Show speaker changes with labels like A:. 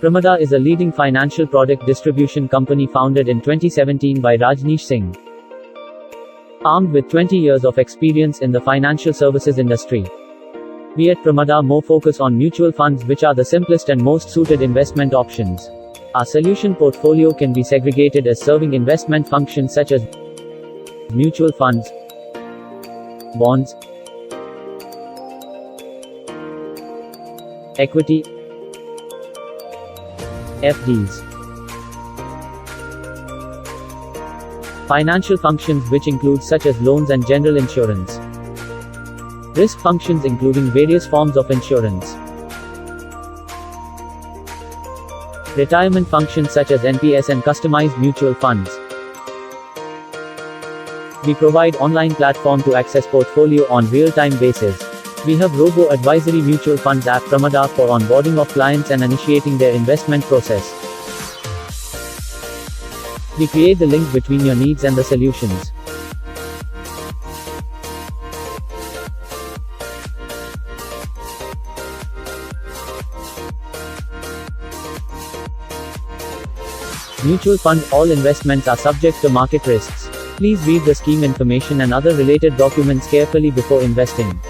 A: Pramada is a leading financial product distribution company founded in 2017 by Rajneesh Singh. Armed with 20 years of experience in the financial services industry, we at Pramada more focus on mutual funds, which are the simplest and most suited investment options. Our solution portfolio can be segregated as serving investment functions such as mutual funds, bonds, equity, FDs. Financial functions, which include such as loans and general insurance. Risk functions, including various forms of insurance. Retirement functions such as NPS and customized mutual funds. We provide online platform to access portfolio on real-time basis. We have robo-advisory mutual funds app Pramada for onboarding of clients and initiating their investment process. We create the link between your needs and the solutions. Mutual fund, all investments are subject to market risks. Please read the scheme information and other related documents carefully before investing.